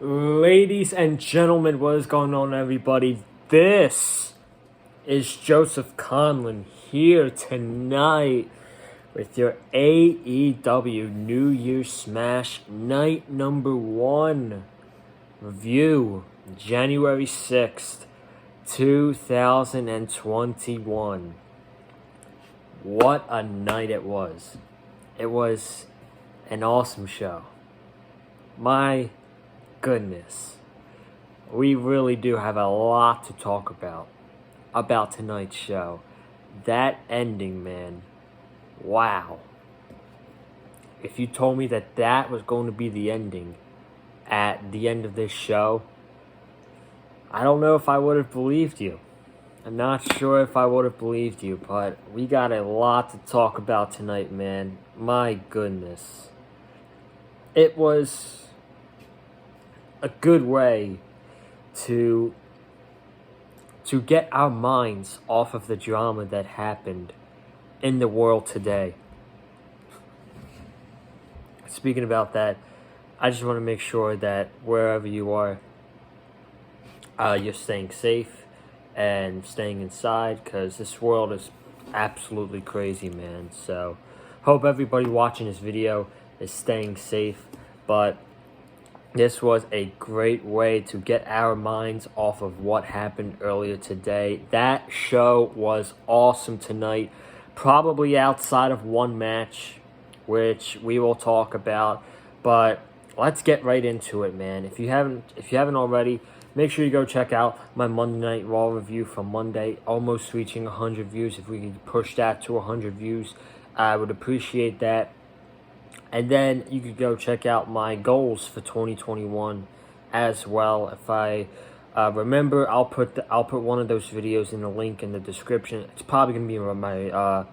Ladies and gentlemen, what is going on, everybody? This is Joseph Conlon here tonight with your AEW New Year's Smash Night number 1 review, January 6th, 2021. What a night it was. It was an awesome show. My goodness, we really do have a lot to talk about tonight's show. That ending, man, wow. If you told me that was going to be the ending at the end of this show, I don't know if I would have believed you. I'm not sure if I would have believed you, but we got a lot to talk about tonight, man. My goodness. It was a good way to get our minds off of the drama that happened in the world today. Speaking about that, I just want to make sure that wherever you are, you're staying safe and staying inside, because this world is absolutely crazy, man. So hope everybody watching this video is staying safe, but this was a great way to get our minds off of what happened earlier today. That show was awesome tonight. Probably outside of one match, which we will talk about. But let's get right into it, man. If you haven't already, make sure you go check out my Monday Night Raw review from Monday. Almost reaching 100 views. If we could push that to 100 views, I would appreciate that. And then you could go check out my goals for 2021 as well. If I remember, I'll put one of those videos in the link in the description. It's probably gonna be my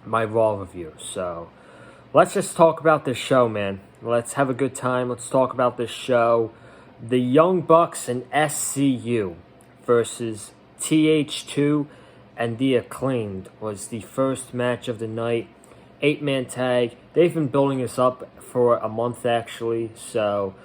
my Raw review. So let's just talk about this show, man. Let's have a good time. Let's talk about this show. The Young Bucks and SCU versus TH2 and The Acclaimed was the first match of the night. 8-man tag. They've been building this up for a month, actually. So,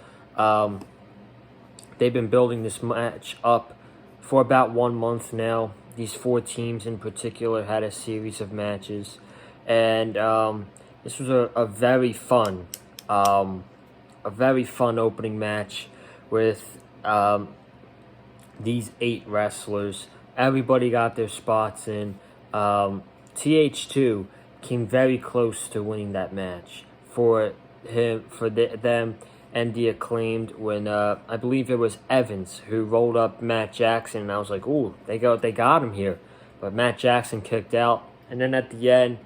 they've been building this match up for about 1 month now. These 4 teams in particular had a series of matches. And this was a very fun opening match with these 8 wrestlers. Everybody got their spots in. TH2 came very close to winning that match for them and The Acclaimed when I believe it was Evans who rolled up Matt Jackson, and I was like, ooh, they got him here. But Matt Jackson kicked out, and then at the end,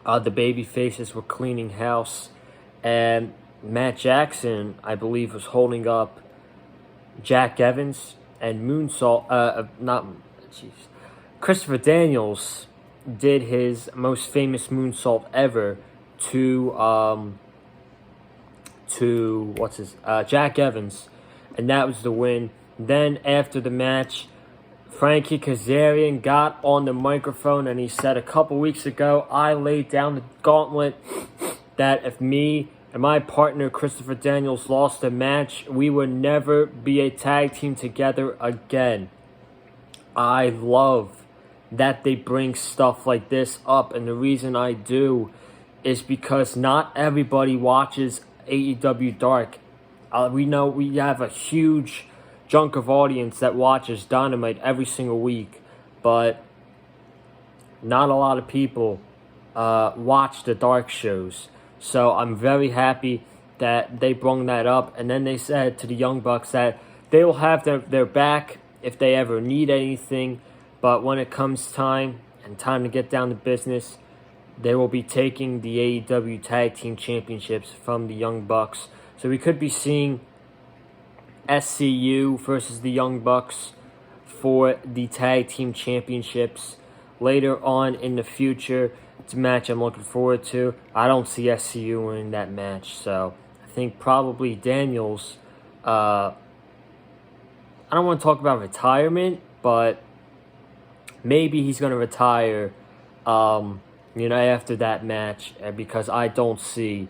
the baby faces were cleaning house, and Matt Jackson, I believe, was holding up Jack Evans and Christopher Daniels did his most famous moonsault ever to Jack Evans, and that was the win. Then after the match, Frankie Kazarian got on the microphone and he said, a couple weeks ago, I laid down the gauntlet that if me and my partner Christopher Daniels lost a match, we would never be a tag team together again. I love that they bring stuff like this up, and the reason I do is because not everybody watches AEW Dark. We know we have a huge chunk of audience that watches Dynamite every single week, but not a lot of people watch the Dark shows. So I'm very happy that they brought that up, and then they said to the Young Bucks that they will have their back if they ever need anything. But when it comes time to get down to business, they will be taking the AEW Tag Team Championships from the Young Bucks. So we could be seeing SCU versus the Young Bucks for the Tag Team Championships later on in the future. It's a match I'm looking forward to. I don't see SCU winning that match, so I think probably Daniels, I don't want to talk about retirement, but maybe he's going to retire, after that match, because I don't see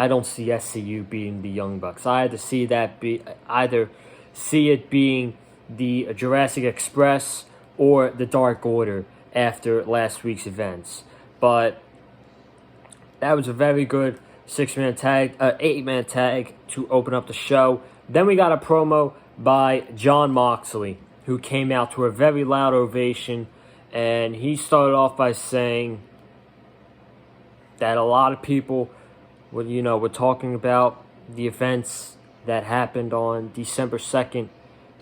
I don't see SCU beating the Young Bucks. I had to see that either see it being the Jurassic Express or the Dark Order after last week's events. But that was a very good 6-man tag, 8-man tag to open up the show. Then we got a promo by Jon Moxley, who came out to a very loud ovation, and he started off by saying that a lot of people were talking about the events that happened on December 2nd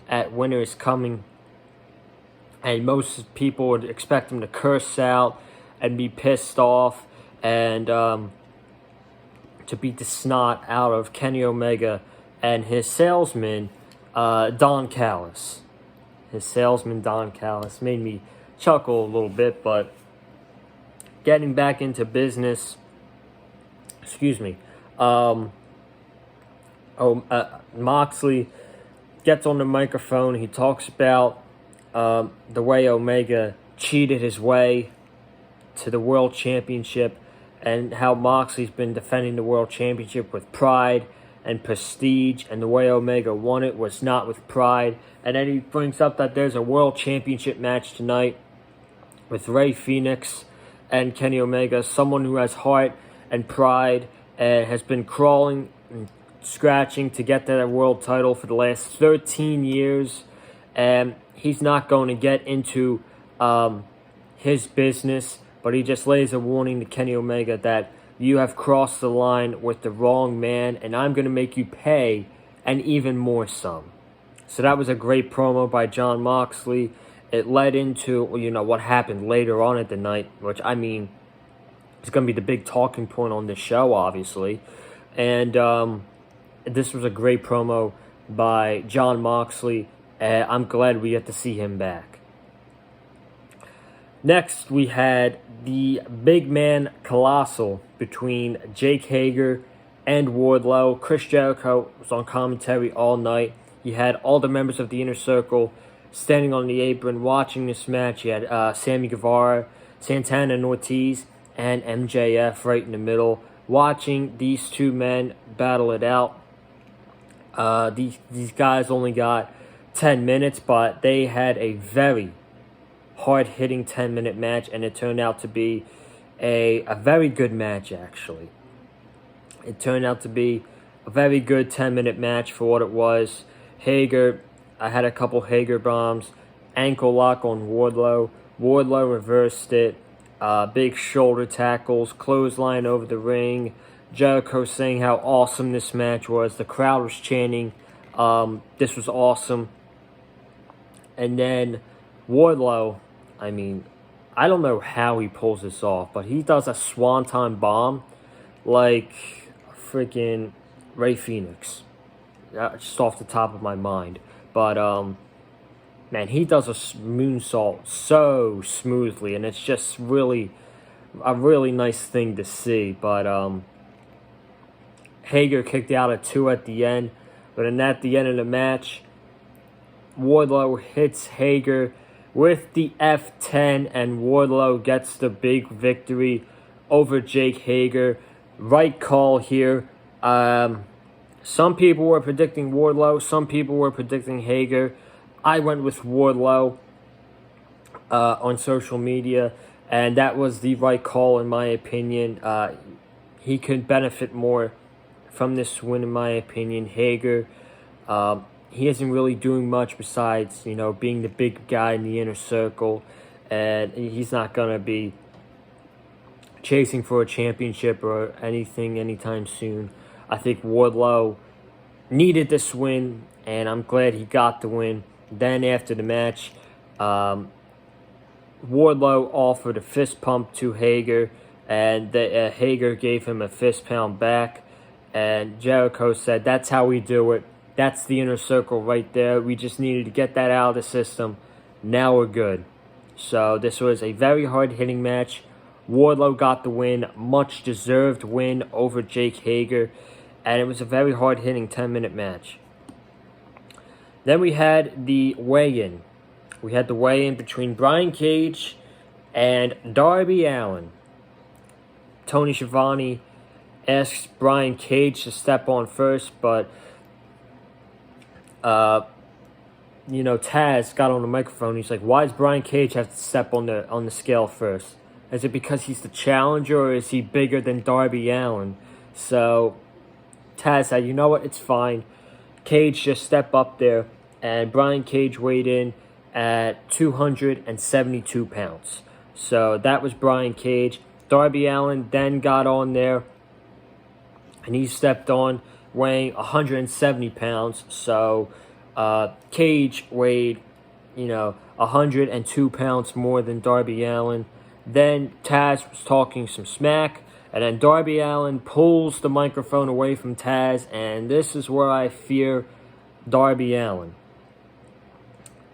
at Winter is Coming, and most people would expect him to curse out and be pissed off and to beat the snot out of Kenny Omega and his salesman, Don Callis. His salesman, Don Callis, made me chuckle a little bit, but getting back into business, Moxley gets on the microphone. He talks about the way Omega cheated his way to the World Championship and how Moxley's been defending the World Championship with pride and prestige, and the way Omega won it was not with pride. And then he brings up that there's a World Championship match tonight with Rey Fenix and Kenny Omega, someone who has heart and pride and has been crawling and scratching to get that world title for the last 13 years. And he's not going to get into his business, but he just lays a warning to Kenny Omega that you have crossed the line with the wrong man, and I'm going to make you pay, and even more some. So that was a great promo by Jon Moxley. It led into, what happened later on at the night, which, I mean, is going to be the big talking point on this show, obviously. And this was a great promo by Jon Moxley. I'm glad we get to see him back. Next, we had the big man Colossal between Jake Hager and Wardlow. Chris Jericho was on commentary all night. You had all the members of the Inner Circle standing on the apron watching this match. You had Sammy Guevara, Santana and Ortiz, and MJF right in the middle, watching these two men battle it out. These guys only got 10 minutes, but they had a very hard-hitting 10-minute match, and it turned out to be a very good match, actually. It turned out to be a very good 10-minute match for what it was. Hager, I had a couple Hager bombs, ankle lock on Wardlow. Wardlow reversed it, big shoulder tackles, clothesline over the ring. Jericho saying how awesome this match was. The crowd was chanting, this was awesome. And then Wardlow, I mean, I don't know how he pulls this off, but he does a swanton bomb like freaking Rey Fenix. Just off the top of my mind. But, man, he does a moonsault so smoothly, and it's just really a really nice thing to see. But Hager kicked out at 2 at the end. But then at the end of the match, Wardlow hits Hager with the F10, and Wardlow gets the big victory over Jake Hager. Right call here. Some people were predicting Wardlow. Some people were predicting Hager. I went with Wardlow on social media, and that was the right call in my opinion. He could benefit more from this win in my opinion. Hager, he isn't really doing much besides, being the big guy in the Inner Circle, and he's not going to be chasing for a championship or anything anytime soon. I think Wardlow needed this win, and I'm glad he got the win. Then after the match, Wardlow offered a fist pump to Hager, and Hager gave him a fist pound back, and Jericho said, that's how we do it. That's the Inner Circle right there. We just needed to get that out of the system. Now we're good. So this was a very hard-hitting match. Wardlow got the win. Much deserved win over Jake Hager. And it was a very hard-hitting 10-minute match. Then we had the weigh-in. We had the weigh-in between Brian Cage and Darby Allin. Tony Schiavone asks Brian Cage to step on first, but Taz got on the microphone. He's like, "Why does Brian Cage have to step on the scale first? Is it because he's the challenger, or is he bigger than Darby Allin?" So Taz said, "You know what? It's fine. Cage just step up there," and Brian Cage weighed in at 272 pounds. So that was Brian Cage. Darby Allin then got on there, and he stepped on weighing 170 pounds. So Cage weighed, 102 pounds more than Darby Allin. Then Taz was talking some smack, and then Darby Allin pulls the microphone away from Taz, and this is where I fear Darby Allin.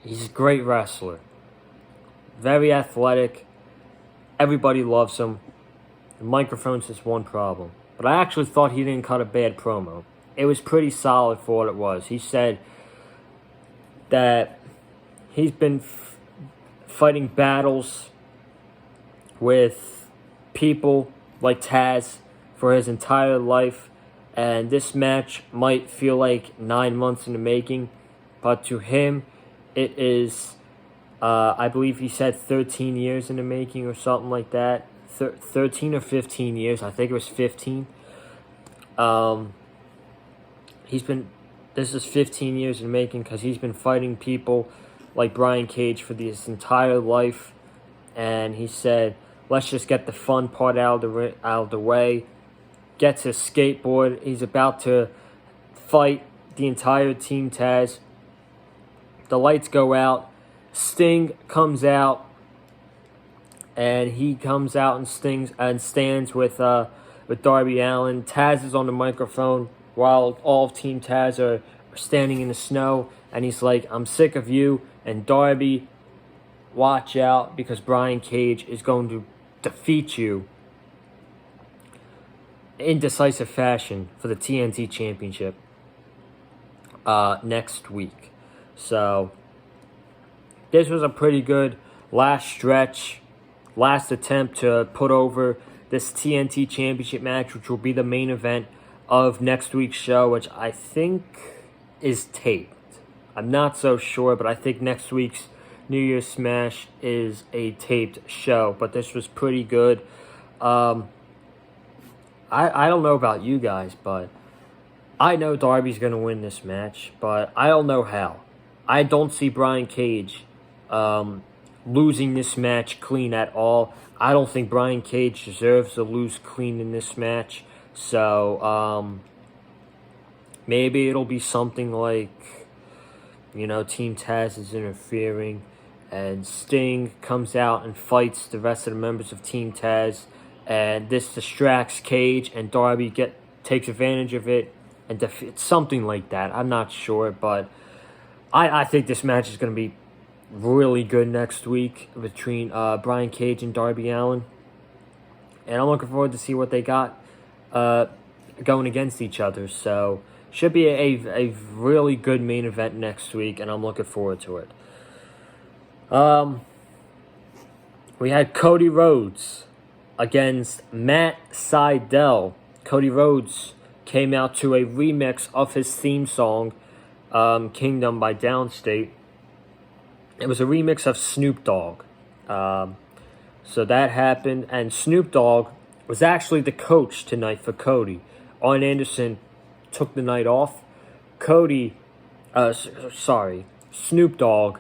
He's a great wrestler. Very athletic. Everybody loves him. The microphone's just one problem. But I actually thought he didn't cut a bad promo. It was pretty solid for what it was. He said that he's been fighting battles with people like Taz for his entire life, and this match might feel like 9 months in the making, but to him it is I believe he said 13 years in the making or something like that. 13 or 15 years. I think it was 15. This is 15 years in the making, because he's been fighting people like Brian Cage for his entire life. And he said, let's just get the fun part out of the way. Gets his skateboard. He's about to fight the entire Team Taz. The lights go out. Sting comes out, and he comes out and stands with Darby Allin. Taz is on the microphone while all of Team Taz are standing in the snow, and he's like, "I'm sick of you, and Darby, watch out, because Brian Cage is going to defeat you in decisive fashion for the TNT Championship next week." So this was a pretty good last stretch, last attempt to put over this TNT Championship match, which will be the main event of next week's show, which I think is taped. I'm not so sure, but I think next week's New Year's Smash is a taped show. But this was pretty good. I don't know about you guys, but I know Darby's going to win this match, but I don't know how. I don't see Brian Cage losing this match clean at all. I don't think Brian Cage deserves to lose clean in this match. So maybe it'll be something like, Team Taz is interfering, and Sting comes out and fights the rest of the members of Team Taz, and this distracts Cage, and Darby takes advantage of it and defeats, something like that. I'm not sure, but I think this match is going to be really good next week between Brian Cage and Darby Allin. And I'm looking forward to see what they got going against each other. So should be a really good main event next week, and I'm looking forward to it. We had Cody Rhodes against Matt Sydal. Cody Rhodes came out to a remix of his theme song, Kingdom by Downstate. It was a remix of Snoop Dogg. So that happened, and Snoop Dogg was actually the coach tonight for Cody. Arn Anderson took the night off. Snoop Dogg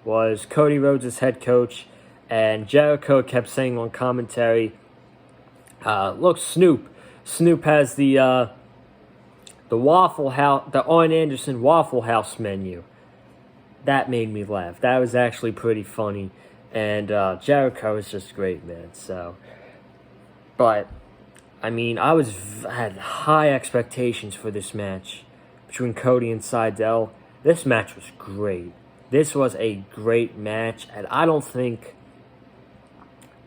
was Cody Rhodes' head coach, and Jericho kept saying on commentary, look, Snoop has the Waffle House, the Arn Anderson Waffle House menu. That made me laugh. That was actually pretty funny. And Jericho is just great, man. So, but I mean, I had high expectations for this match between Cody and Sydal. This match was great. This was a great match, and I don't think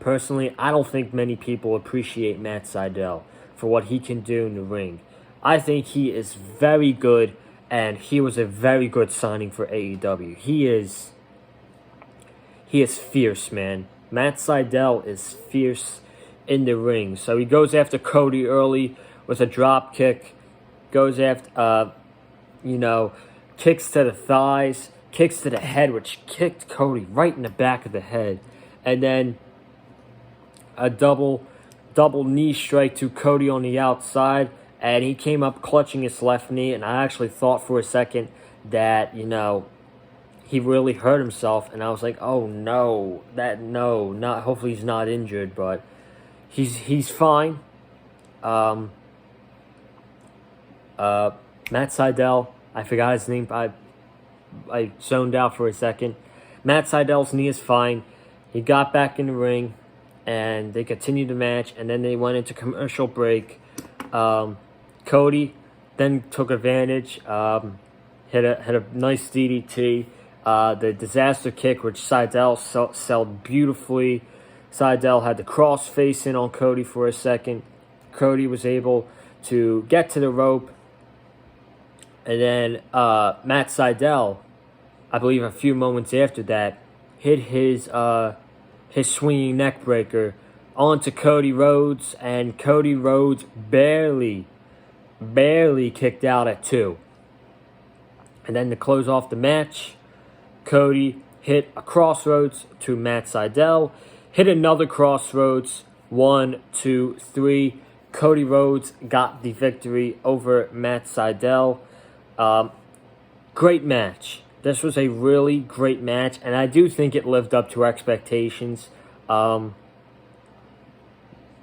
many people appreciate Matt Sydal for what he can do in the ring. I think he is very good, and he was a very good signing for AEW. He is fierce, man. Matt Sydal is fierce in the ring. So he goes after Cody early with a drop kick, goes after, kicks to the thighs, kicks to the head, which kicked Cody right in the back of the head. And then a double knee strike to Cody on the outside. And he came up clutching his left knee. And I actually thought for a second that, he really hurt himself. And I was like, oh no, hopefully he's not injured. But he's fine. Matt Sydal, I forgot his name. I zoned out for a second. Matt Sydal's knee is fine. He got back in the ring, and they continued the match, and then they went into commercial break. Cody then took advantage, hit a nice DDT, the disaster kick, which Sydal sold beautifully. Sydal had the cross face in on Cody for a second. Cody was able to get to the rope, and then Matt Sydal, I believe a few moments after that, hit his swinging neck breaker onto Cody Rhodes, and Cody Rhodes barely kicked out at 2. And then to close off the match, Cody hit a crossroads to Matt Sydal, hit another crossroads, 1, 2, 3. Cody Rhodes got the victory over Matt Sydal. Great match. This was a really great match, and I do think it lived up to expectations. What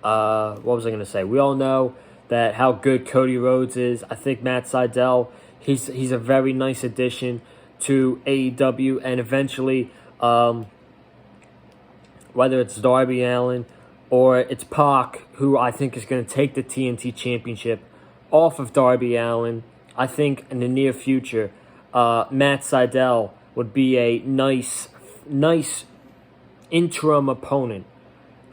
was I going to say? We all know that how good Cody Rhodes is. I think Matt Sydal, he's a very nice addition to AEW, and eventually, whether it's Darby Allin or it's Pac, who I think is going to take the TNT Championship off of Darby Allin, I think in the near future, Matt Sydal would be a nice interim opponent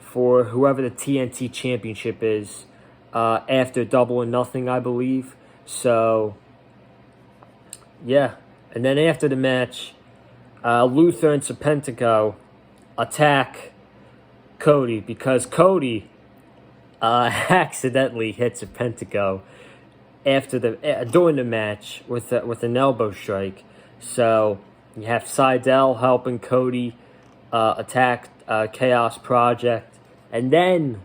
for whoever the TNT Championship is after Double or Nothing, I believe. So, yeah. And then after the match, Luther and Serpentico attack Cody because Cody accidentally hit Serpentico during the match with an elbow strike. So you have Sydal helping Cody attack Chaos Project, and then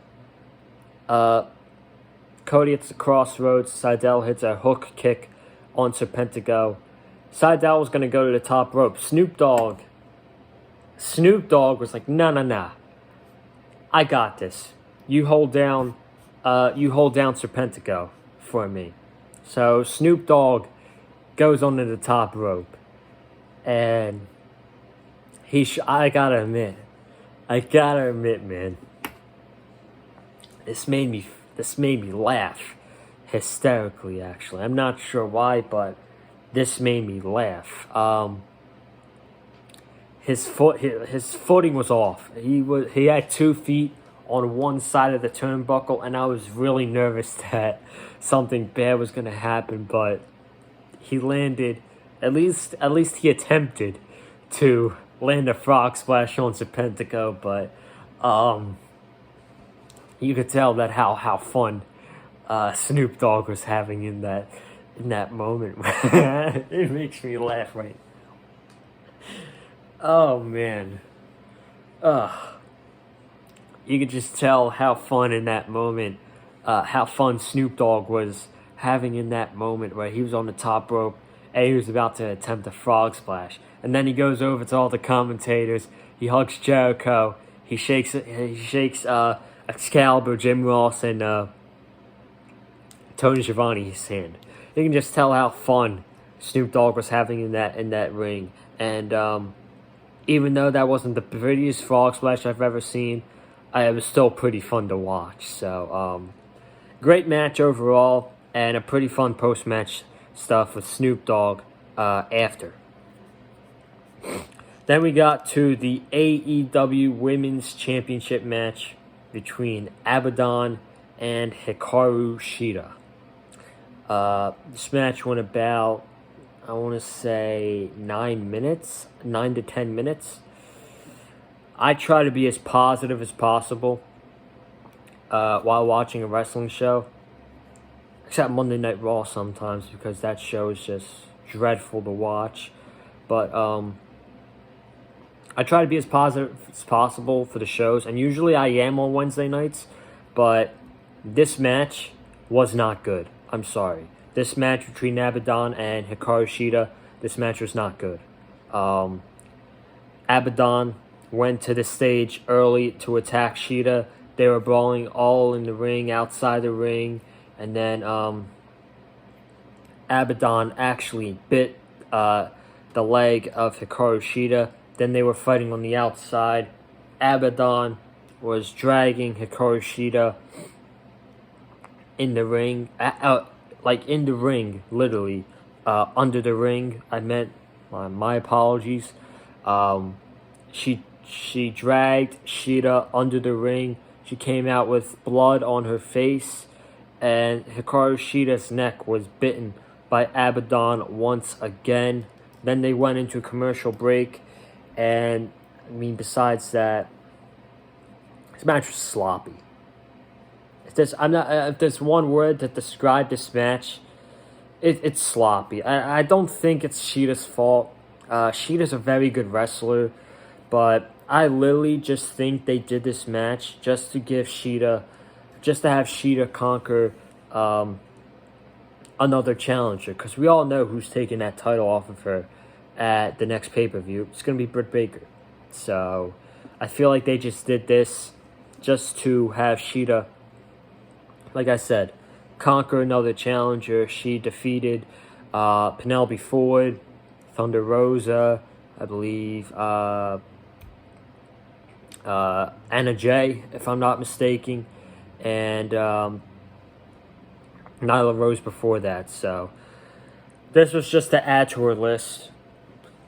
Cody hits the crossroads. Sydal hits a hook kick on Serpentico. Sydal was going to go to the top rope. Snoop Dogg was like, no. I got this. You hold down Serpentico for me. So Snoop Dogg goes onto the top rope, and I gotta admit, man, this made me laugh hysterically. Actually, I'm not sure why, but this made me laugh. His footing was off. He had 2 feet on one side of the turnbuckle, and I was really nervous that something bad was going to happen. But he landed. At least he attempted to land a frog splash on Serpentico. But you could tell that how fun Snoop Dogg was having in that moment. It makes me laugh right. Oh man. You could just tell how fun in that moment, how fun Snoop Dogg was having in that moment where he was on the top rope and he was about to attempt a frog splash. And then he goes over to all the commentators, he hugs Jericho, he shakes Excalibur, Jim Ross, and Tony Schiavone's hand. You can just tell how fun Snoop Dogg was having in that ring. And even though that wasn't the prettiest frog splash I've ever seen, it was still pretty fun to watch. So, great match overall, and a pretty fun post-match stuff with Snoop Dogg after. Then we got to the AEW Women's Championship match between Abaddon and Hikaru Shida. This match went about, I want to say, 9 to 10 minutes. I try to be as positive as possible while watching a wrestling show. except Monday Night Raw sometimes, because that show is just dreadful to watch. But I try to be as positive as possible for the shows, and usually I am on Wednesday nights, but this match was not good. I'm sorry. This match between Abaddon and Hikaru Shida, this match was not good. Abaddon went to the stage early to attack Shida. They were brawling all in the ring, outside the ring, and then Abaddon actually bit the leg of Hikaru Shida. Then they were fighting on the outside. Abaddon was dragging Hikaru Shida in the ring, in the ring, literally, under the ring. I meant, my apologies. She dragged Shida under the ring. She came out with blood on her face, and Hikaru Shida's neck was bitten by Abaddon once again. Then they went into a commercial break, and besides that, this match was sloppy. If there's one word to describe this match, it's sloppy. I don't think it's Shida's fault. Shida's a very good wrestler, but I literally just think they did this match just to have Shida conquer another challenger, because we all know who's taking that title off of her at the next pay-per-view. It's going to be Britt Baker. So I feel like they just did this just to have Shida, like I said, conquer another challenger. She defeated Penelope Ford, Thunder Rosa, I believe, Anna Jay, if I'm not mistaken, and Nyla Rose before that. So this was just to add to her list,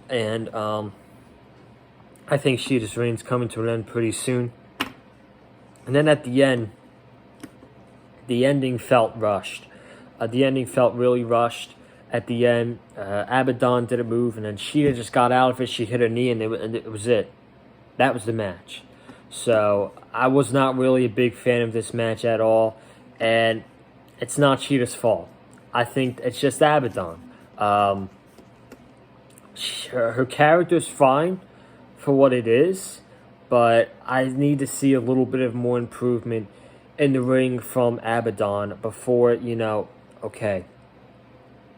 and I think Shida's reign's coming to an end pretty soon. And then at the end, the ending felt rushed. The ending felt really rushed. At the end, Abaddon did a move, and then Shida just got out of it. She hit her knee, and it was it. That was the match. So I was not really a big fan of this match at all, and it's not Shida's fault. I think it's just Abaddon. Her character's fine for what it is, but I need to see a little bit of more improvement in the ring from Abaddon before, okay,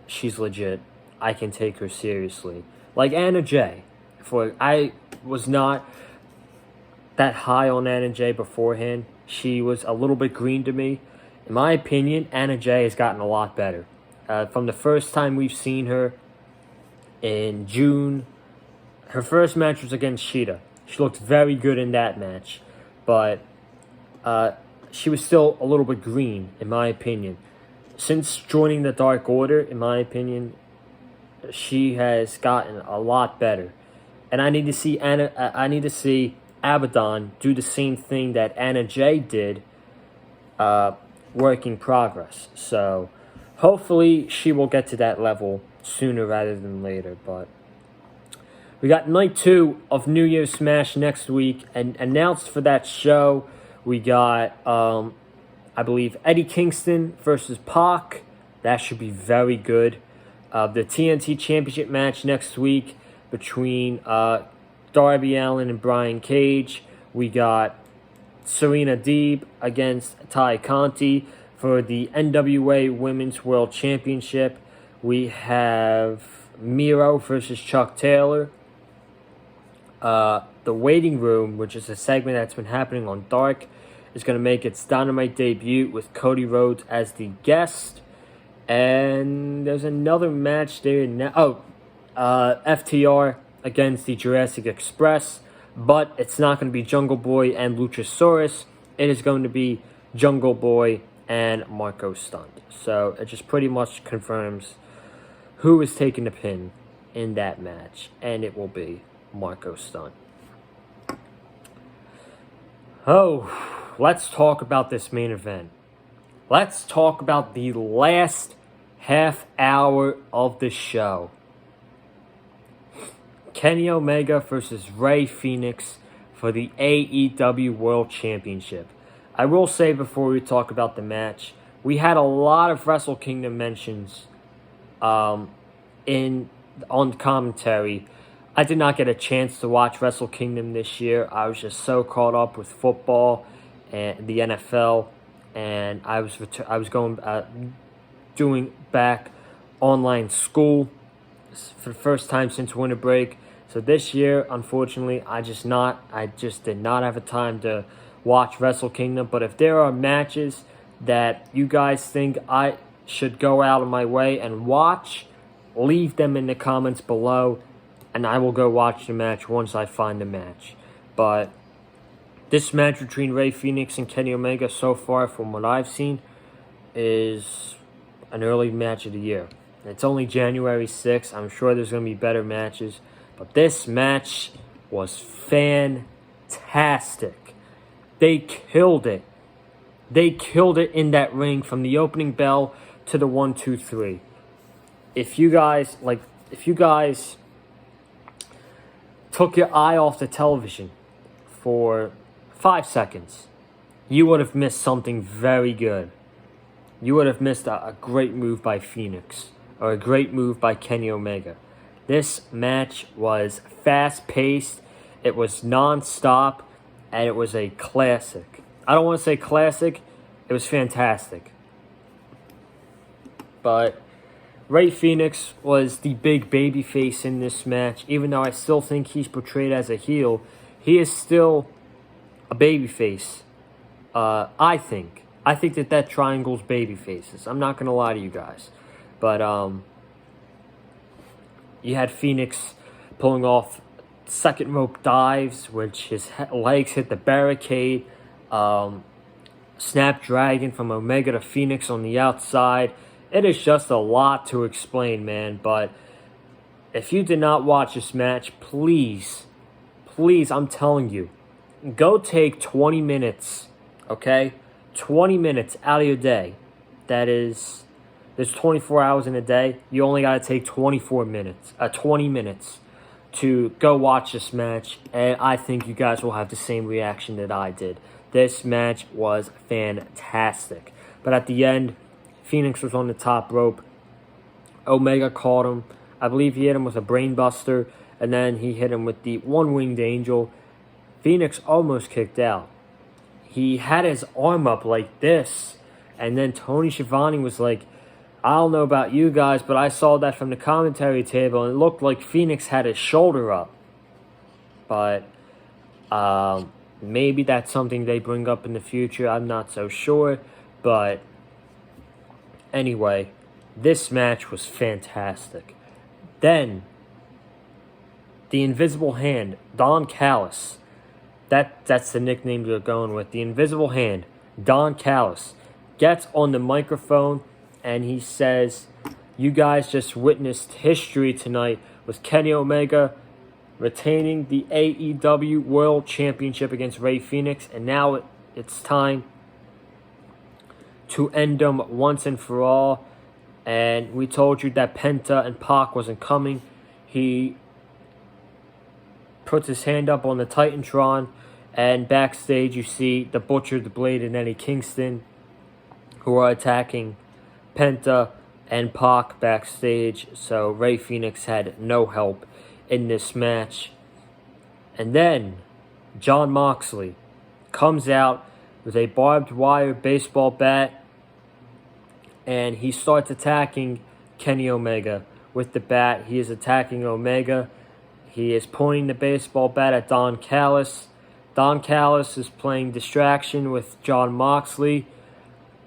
she's legit. I can take her seriously. Like Anna Jay. I was not that high on Anna Jay beforehand. She was a little bit green to me. In my opinion, Anna Jay has gotten a lot better. From the first time we've seen her in June, her first match was against Shida. She looked very good in that match, but she was still a little bit green, in my opinion. Since joining the Dark Order, in my opinion, she has gotten a lot better. And I need to see Abaddon do the same thing that Anna Jay did, work in progress. So hopefully she will get to that level sooner rather than later. But we got night 2 of New Year's Smash next week, and announced for that show, we got, I believe, Eddie Kingston versus Pac. That should be very good. The TNT Championship match next week between Darby Allin and Brian Cage. We got Serena Deeb against Ty Conti for the NWA Women's World Championship. We have Miro versus Chuck Taylor. The Waiting Room, which is a segment that's been happening on Dark, is going to make its Dynamite debut with Cody Rhodes as the guest. And there's another match there now. FTR against the Jurassic Express. But it's not going to be Jungle Boy and Luchasaurus. It is going to be Jungle Boy and Marco Stunt. So it just pretty much confirms who is taking the pin in that match. And it will be Marco Stunt. Oh, let's talk about this main event. Let's talk about the last half hour of the show. Kenny Omega versus Rey Fenix for the AEW World Championship. I will say before we talk about the match, we had a lot of Wrestle Kingdom mentions on commentary. I did not get a chance to watch Wrestle Kingdom this year. I was just so caught up with football and the NFL, and I was going doing back online school for the first time since winter break. So this year, unfortunately, I just did not have a time to watch Wrestle Kingdom. But if there are matches that you guys think I should go out of my way and watch, leave them in the comments below, and I will go watch the match once I find the match. But this match between Rey Fenix and Kenny Omega so far, from what I've seen, is an early match of the year. It's only January 6th. I'm sure there's going to be better matches. But this match was fantastic. They killed it. They killed it in that ring from the opening bell to the 1, 2, 3. If you guys took your eye off the television for 5 seconds, you would have missed something very good. You would have missed a great move by Phoenix, or a great move by Kenny Omega. This match was fast-paced, it was non-stop, and it was a classic. I don't want to say classic, it was fantastic. But Rey Fenix was the big babyface in this match. Even though I still think he's portrayed as a heel, he is still a babyface. I think that triangle's babyfaces. I'm not going to lie to you guys. But you had Phoenix pulling off second rope dives, which his legs hit the barricade. Snapdragon from Omega to Phoenix on the outside. It is just a lot to explain, man. But if you did not watch this match, please, I'm telling you, go take 20 minutes, okay? 20 minutes out of your day. That is, there's 24 hours in a day. You only got to take 20 minutes to go watch this match. And I think you guys will have the same reaction that I did. This match was fantastic. But at the end, Phoenix was on the top rope. Omega caught him. I believe he hit him with a brainbuster. And then he hit him with the one-winged angel. Phoenix almost kicked out. He had his arm up like this. And then Tony Schiavone was like, I don't know about you guys, but I saw that from the commentary table, and it looked like Phoenix had his shoulder up. But maybe that's something they bring up in the future. I'm not so sure. But anyway, this match was fantastic. Then, the Invisible Hand, Don Callis. That's the nickname they're going with. The Invisible Hand, Don Callis, gets on the microphone and he says, you guys just witnessed history tonight with Kenny Omega retaining the AEW World Championship against Rey Fenix, and now it's time to end them once and for all. And we told you that Penta and Pac wasn't coming. He puts his hand up on the Titantron, and backstage you see the Butcher, the Blade, and Eddie Kingston, who are attacking Penta and Pac backstage. So Rey Fenix had no help in this match. And then Jon Moxley comes out with a barbed wire baseball bat, and he starts attacking Kenny Omega with the bat. He is attacking Omega. He is pointing the baseball bat at Don Callis. Don Callis is playing distraction with Jon Moxley.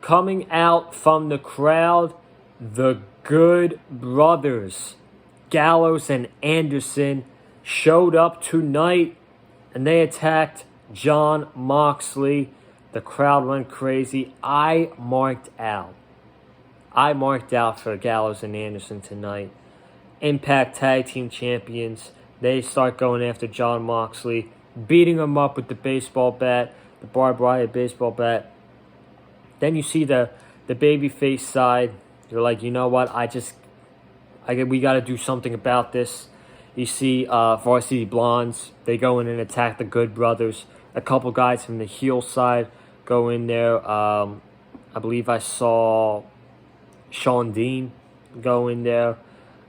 Coming out from the crowd, the Good Brothers, Gallows and Anderson, showed up tonight, and they attacked Jon Moxley. The crowd went crazy. I marked out for Gallows and Anderson tonight. Impact Tag Team Champions. They start going after Jon Moxley, beating him up with the baseball bat, the barbed wire baseball bat. Then you see the babyface side. They're like, you know what? We got to do something about this. You see Varsity Blondes. They go in and attack the Good Brothers. A couple guys from the heel side go in there. I believe I saw Sean Dean go in there.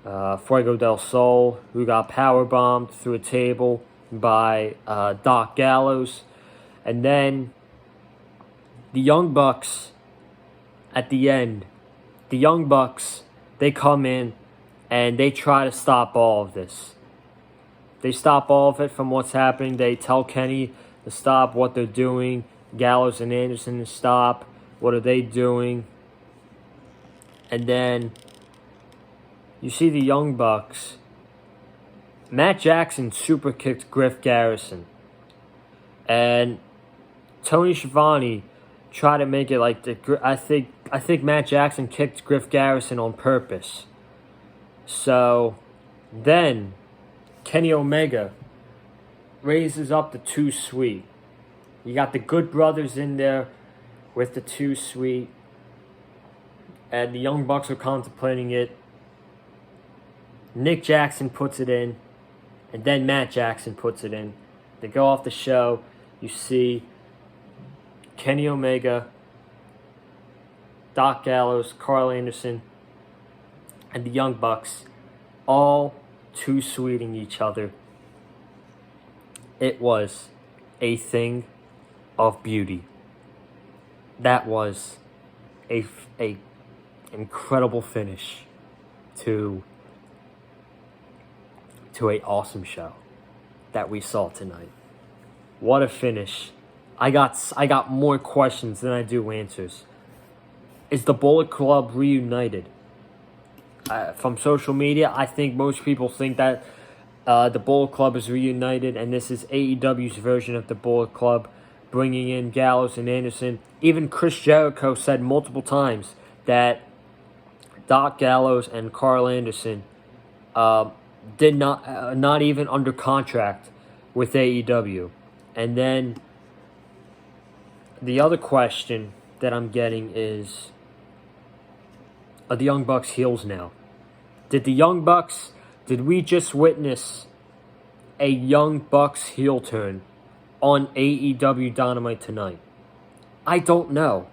Fuego del Sol, who got powerbombed through a table by Doc Gallows. And then the Young Bucks at the end. The Young Bucks, they come in and they try to stop all of this. They stop all of it from what's happening. They tell Kenny to stop what they're doing. Gallows and Anderson to stop. What are they doing? And then you see the Young Bucks. Matt Jackson super kicked Griff Garrison. And Tony Schiavone tried to make it like I think Matt Jackson kicked Griff Garrison on purpose. So then Kenny Omega raises up the Too Sweet. You got the Good Brothers in there with the Too Sweet. And the Young Bucks are contemplating it. Nick Jackson puts it in. And then Matt Jackson puts it in. They go off the show. You see Kenny Omega, Doc Gallows, Carl Anderson, and the Young Bucks all Too Sweeting each other. It was a thing of beauty. That was a incredible finish to a awesome show that we saw tonight. What a finish. I got more questions than I do answers. Is the Bullet Club reunited? From social media, I think most people think that the Bullet Club is reunited, and this is AEW's version of the Bullet Club, bringing in Gallows and Anderson. Even Chris Jericho said multiple times that Doc Gallows and Carl Anderson did not even under contract with AEW. And then the other question that I'm getting is, are the Young Bucks heels now? Did we just witness a Young Bucks heel turn on AEW Dynamite tonight? I don't know.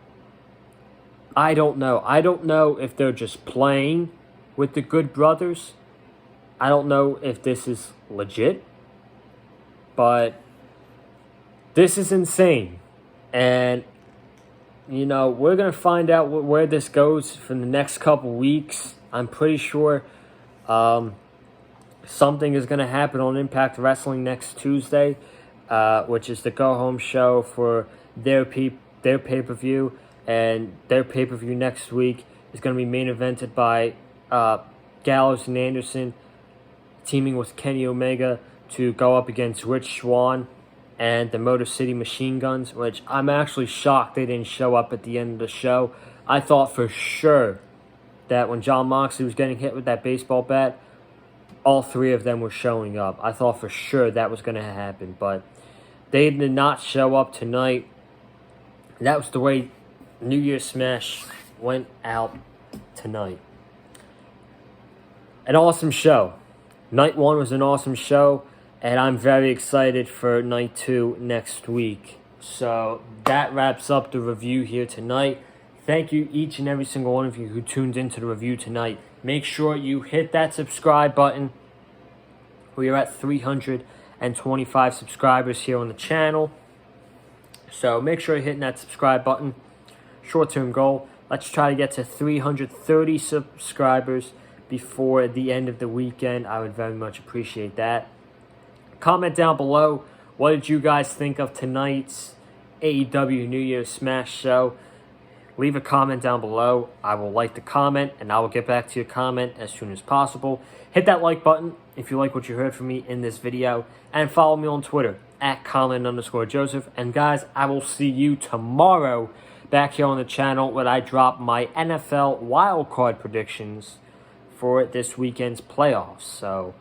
I don't know if they're just playing with the Good Brothers. I don't know if this is legit. But this is insane. And, we're going to find out where this goes for the next couple weeks. I'm pretty sure something is going to happen on Impact Wrestling next Tuesday, which is the go-home show for their pay-per-view. And their pay-per-view next week is going to be main evented by Gallows and Anderson teaming with Kenny Omega to go up against Rich Swann and the Motor City Machine Guns, which I'm actually shocked they didn't show up at the end of the show. I thought for sure that when Jon Moxley was getting hit with that baseball bat, all three of them were showing up. I thought for sure that was going to happen, but they did not show up tonight. And that was the way New Year's Smash went out tonight. An awesome show. Night 1 was an awesome show, and I'm very excited for Night 2 next week. So that wraps up the review here tonight. Thank you each and every single one of you who tuned into the review tonight. Make sure you hit that subscribe button. We are at 325 subscribers here on the channel. So make sure you're hitting that subscribe button. Short-term goal. Let's try to get to 330 subscribers before the end of the weekend. I would very much appreciate that. Comment down below, what did you guys think of tonight's AEW New Year's Smash show? Leave a comment down below. I will like the comment, and I will get back to your comment as soon as possible. Hit that like button if you like what you heard from me in this video, and follow me on Twitter at Colin_Joseph. And guys, I will see you tomorrow back here on the channel when I drop my NFL wildcard predictions for this weekend's playoffs. So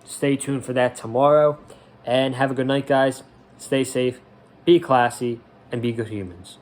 stay tuned for that tomorrow. And have a good night, guys. Stay safe, be classy, and be good humans.